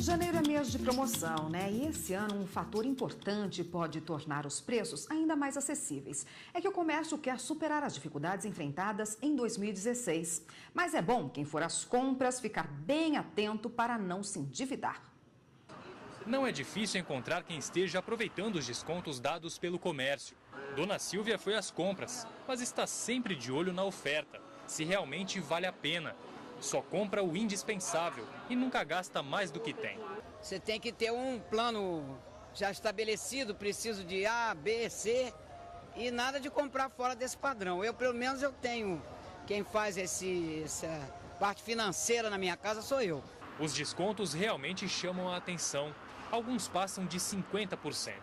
Janeiro é mês de promoção, né? E esse ano um fator importante pode tornar os preços ainda mais acessíveis. É que o comércio quer superar as dificuldades enfrentadas em 2016. Mas é bom quem for às compras ficar bem atento para não se endividar. Não é difícil encontrar quem esteja aproveitando os descontos dados pelo comércio. Dona Silvia foi às compras, mas está sempre de olho na oferta, se realmente vale a pena. Só compra o indispensável e nunca gasta mais do que tem. Você tem que ter um plano já estabelecido, preciso de A, B, C e nada de comprar fora desse padrão. Pelo menos eu tenho, quem faz essa parte financeira na minha casa sou eu. Os descontos realmente chamam a atenção. Alguns passam de 50%.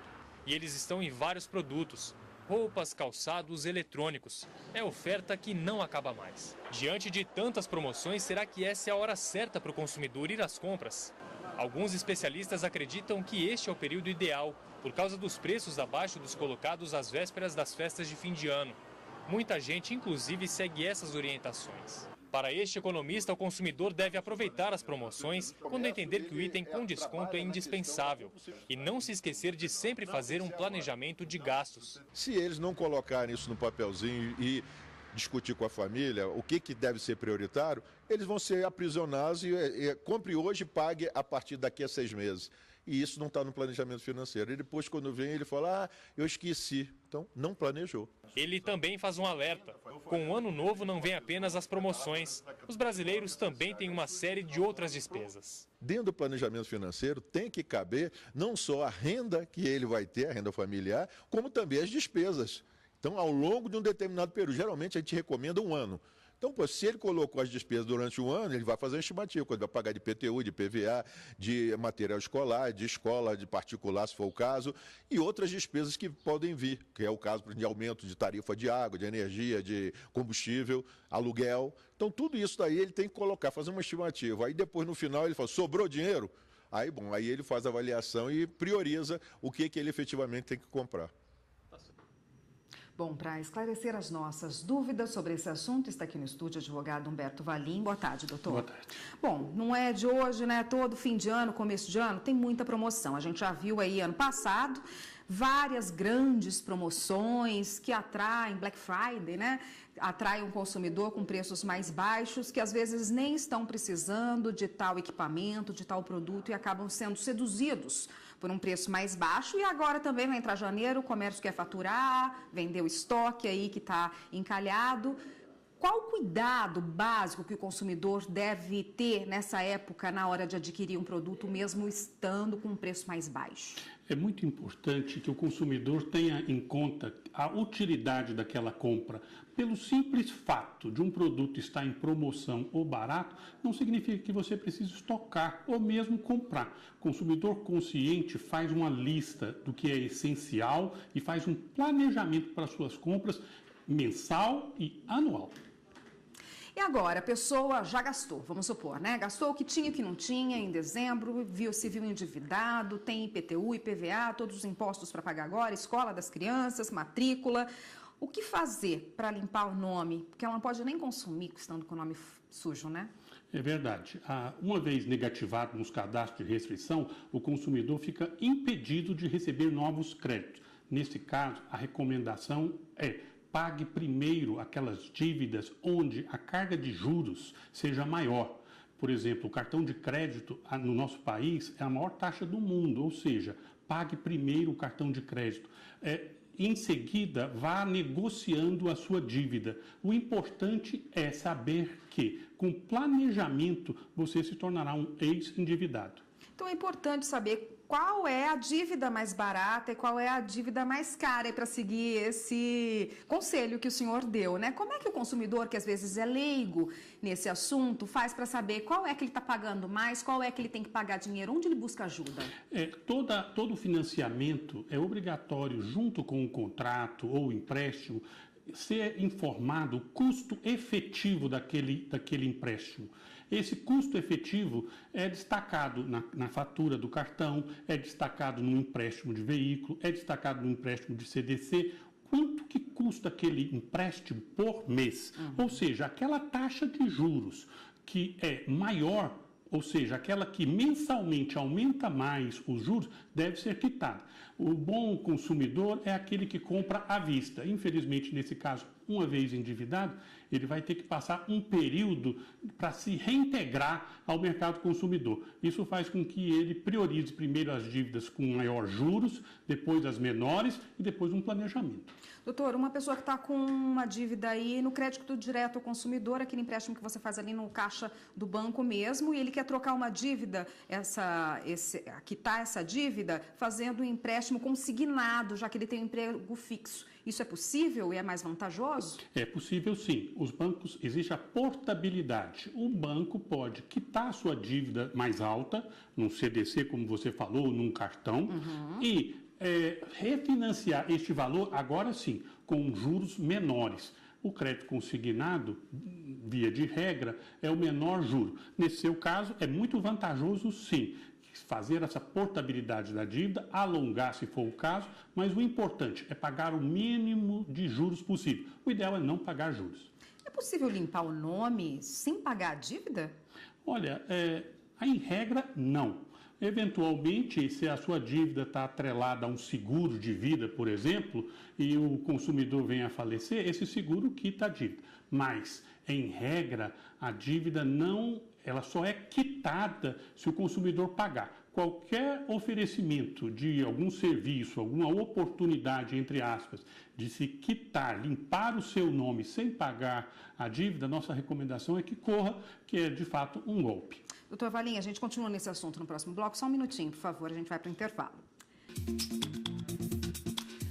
E eles estão em vários produtos. Roupas, calçados, eletrônicos. É oferta que não acaba mais. Diante de tantas promoções, será que essa é a hora certa para o consumidor ir às compras? Alguns especialistas acreditam que este é o período ideal, por causa dos preços abaixo dos colocados às vésperas das festas de fim de ano. Muita gente, inclusive, segue essas orientações. Para este economista, o consumidor deve aproveitar as promoções quando entender que o item com desconto é indispensável e não se esquecer de sempre fazer um planejamento de gastos. Se eles não colocarem isso no papelzinho e discutir com a família o que deve ser prioritário, eles vão ser aprisionados e compre hoje e pague a partir daqui a 6 meses. E isso não está no planejamento financeiro. E depois, quando vem, ele fala, eu esqueci. Então, não planejou. Ele também faz um alerta. Com o ano novo não vem apenas as promoções. Os brasileiros também têm uma série de outras despesas. Dentro do planejamento financeiro tem que caber não só a renda que ele vai ter, a renda familiar, como também as despesas. Então, ao longo de um determinado período, geralmente a gente recomenda 1 ano. Então, se ele colocou as despesas durante 1 ano, ele vai fazer uma estimativa, quando vai pagar de IPTU, de PVA, de material escolar, de escola, de particular, se for o caso, e outras despesas que podem vir, que é o caso de aumento de tarifa de água, de energia, de combustível, aluguel. Então, tudo isso daí ele tem que colocar, fazer uma estimativa. Aí depois, no final, ele fala, sobrou dinheiro? Aí, aí ele faz a avaliação e prioriza o que ele efetivamente tem que comprar. Bom, para esclarecer as nossas dúvidas sobre esse assunto, está aqui no estúdio o advogado Humberto Valim. Boa tarde, doutor. Boa tarde. Bom, não é de hoje, né? Todo fim de ano, começo de ano, tem muita promoção. A gente já viu aí ano passado várias grandes promoções que atraem, Black Friday, né? Atraem o consumidor com preços mais baixos, que às vezes nem estão precisando de tal equipamento, de tal produto e acabam sendo seduzidos por um preço mais baixo. E agora também vai entrar janeiro, o comércio quer faturar, vender o estoque aí que está encalhado. Qual o cuidado básico que o consumidor deve ter nessa época na hora de adquirir um produto, mesmo estando com um preço mais baixo? É muito importante que o consumidor tenha em conta a utilidade daquela compra. Pelo simples fato de um produto estar em promoção ou barato, não significa que você precisa estocar ou mesmo comprar. O consumidor consciente faz uma lista do que é essencial e faz um planejamento para suas compras mensal e anual. E agora, a pessoa já gastou, vamos supor, né? Gastou o que tinha e o que não tinha em dezembro, se viu endividado, tem IPTU, IPVA, todos os impostos para pagar agora, escola das crianças, matrícula. O que fazer para limpar o nome? Porque ela não pode nem consumir estando com o nome sujo, né? É verdade. Uma vez negativado nos cadastros de restrição, o consumidor fica impedido de receber novos créditos. Nesse caso, a recomendação é: pague primeiro aquelas dívidas onde a carga de juros seja maior. Por exemplo, o cartão de crédito no nosso país é a maior taxa do mundo, ou seja, pague primeiro o cartão de crédito. Em seguida, vá negociando a sua dívida. O importante é saber que, com planejamento, você se tornará um ex-endividado. Então é importante saber qual é a dívida mais barata e qual é a dívida mais cara para seguir esse conselho que o senhor deu, né? Como é que o consumidor, que às vezes é leigo nesse assunto, faz para saber qual é que ele está pagando mais, qual é que ele tem que pagar dinheiro, onde ele busca ajuda? Todo financiamento é obrigatório, junto com o contrato ou o empréstimo, ser informado o custo efetivo daquele empréstimo. Esse custo efetivo é destacado na fatura do cartão, é destacado no empréstimo de veículo, é destacado no empréstimo de CDC, quanto que custo daquele empréstimo por mês. Ou seja, aquela taxa de juros que é maior, ou seja, aquela que mensalmente aumenta mais os juros, deve ser quitada. O bom consumidor é aquele que compra à vista. Infelizmente, nesse caso, uma vez endividado, ele vai ter que passar um período para se reintegrar ao mercado consumidor. Isso faz com que ele priorize primeiro as dívidas com maior juros, depois as menores e depois um planejamento. Doutor, uma pessoa que está com uma dívida aí no crédito direto ao consumidor, aquele empréstimo que você faz ali no caixa do banco mesmo, e ele quer trocar uma dívida, quitar essa dívida, fazendo um empréstimo consignado, já que ele tem um emprego fixo. Isso é possível e é mais vantajoso? É possível, sim. Os bancos, existe a portabilidade. O banco pode quitar a sua dívida mais alta, num CDC, como você falou, num cartão, e refinanciar este valor, agora sim, com juros menores. O crédito consignado, via de regra, é o menor juro. Nesse seu caso, é muito vantajoso, sim, fazer essa portabilidade da dívida, alongar se for o caso, mas o importante é pagar o mínimo de juros possível. O ideal é não pagar juros. É possível limpar o nome sem pagar a dívida? Olha, em regra, não. Eventualmente, se a sua dívida está atrelada a um seguro de vida, por exemplo, e o consumidor vem a falecer, esse seguro quita a dívida. Mas, em regra, a dívida ela só é quitada se o consumidor pagar. Qualquer oferecimento de algum serviço, alguma oportunidade, entre aspas, de se quitar, limpar o seu nome sem pagar a dívida, nossa recomendação é que corra, que é de fato um golpe. Doutor Valim, a gente continua nesse assunto no próximo bloco. Só um minutinho, por favor, a gente vai para o intervalo.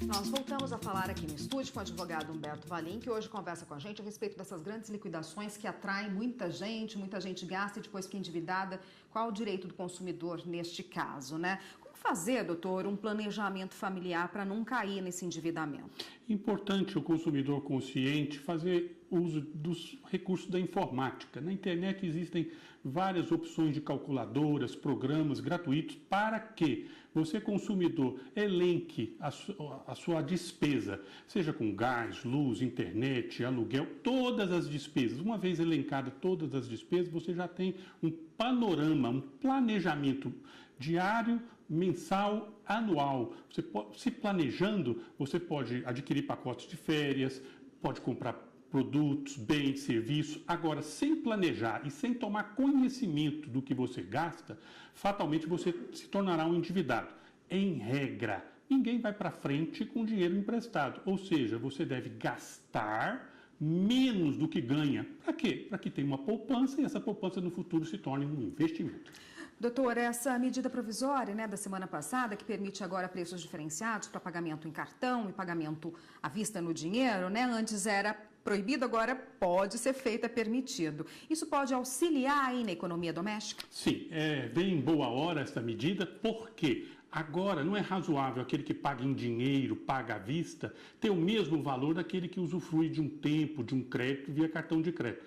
Nós voltamos a falar aqui no estúdio com o advogado Humberto Valim, que hoje conversa com a gente a respeito dessas grandes liquidações que atraem muita gente gasta e depois fica endividada. Qual o direito do consumidor neste caso, né? Como fazer, doutor, um planejamento familiar para não cair nesse endividamento? Importante o consumidor consciente fazer uso dos recursos da informática. Na internet existem várias opções de calculadoras, programas gratuitos para que você, consumidor, elenque a sua despesa, seja com gás, luz, internet, aluguel, todas as despesas. Uma vez elencada todas as despesas, você já tem um panorama, um planejamento diário, mensal, anual. Você se planejando, você pode adquirir pacotes de férias, pode comprar produtos, bens, serviços. Agora, sem planejar e sem tomar conhecimento do que você gasta, fatalmente você se tornará um endividado. Em regra, ninguém vai para frente com dinheiro emprestado. Ou seja, você deve gastar menos do que ganha. Para quê? Para que tenha uma poupança e essa poupança no futuro se torne um investimento. Doutor, essa medida provisória, né, da semana passada, que permite agora preços diferenciados para pagamento em cartão e pagamento à vista no dinheiro, né, antes era proibido, agora pode ser feito, é permitido. Isso pode auxiliar aí na economia doméstica? Sim, vem em boa hora essa medida, porque agora não é razoável aquele que paga em dinheiro, paga à vista, ter o mesmo valor daquele que usufrui de um tempo, de um crédito via cartão de crédito.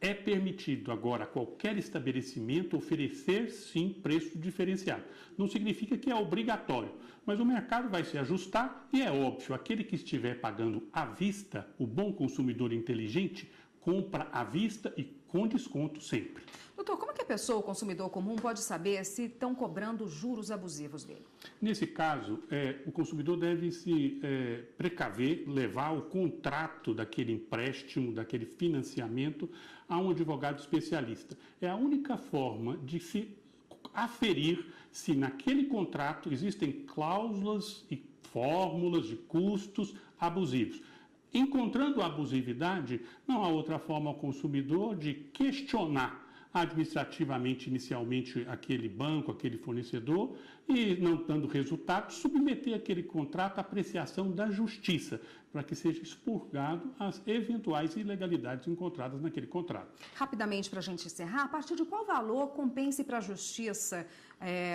É permitido agora a qualquer estabelecimento oferecer, sim, preço diferenciado. Não significa que é obrigatório, mas o mercado vai se ajustar e é óbvio, aquele que estiver pagando à vista, o bom consumidor inteligente, compra à vista e com desconto sempre. Doutor, como é que a pessoa, o consumidor comum, pode saber se estão cobrando juros abusivos dele? Nesse caso, o consumidor deve se precaver, levar o contrato daquele empréstimo, daquele financiamento a um advogado especialista. É a única forma de se aferir se naquele contrato existem cláusulas e fórmulas de custos abusivos. Encontrando a abusividade, não há outra forma ao consumidor de questionar administrativamente, inicialmente, aquele banco, aquele fornecedor, e, não dando resultado, submeter aquele contrato à apreciação da justiça, para que seja expurgado as eventuais ilegalidades encontradas naquele contrato. Rapidamente, para a gente encerrar, a partir de qual valor compense para a justiça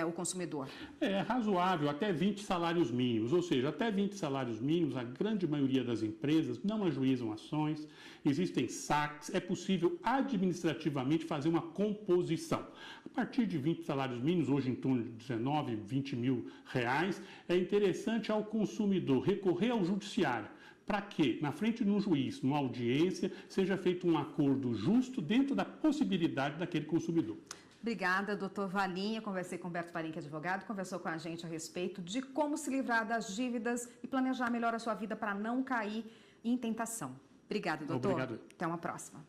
o consumidor? É razoável, até 20 salários mínimos, ou seja, até 20 salários mínimos, a grande maioria das empresas não ajuizam ações, existem saques, é possível administrativamente fazer uma composição. A partir de 20 salários mínimos, hoje em torno de 19, 20 mil reais, é interessante ao consumidor recorrer ao judiciário para que, na frente de um juiz, numa audiência, seja feito um acordo justo dentro da possibilidade daquele consumidor. Obrigada, doutor Valinha. Conversei com Humberto Valinha, que é advogado, conversou com a gente a respeito de como se livrar das dívidas e planejar melhor a sua vida para não cair em tentação. Obrigada, doutor. Obrigado. Até uma próxima.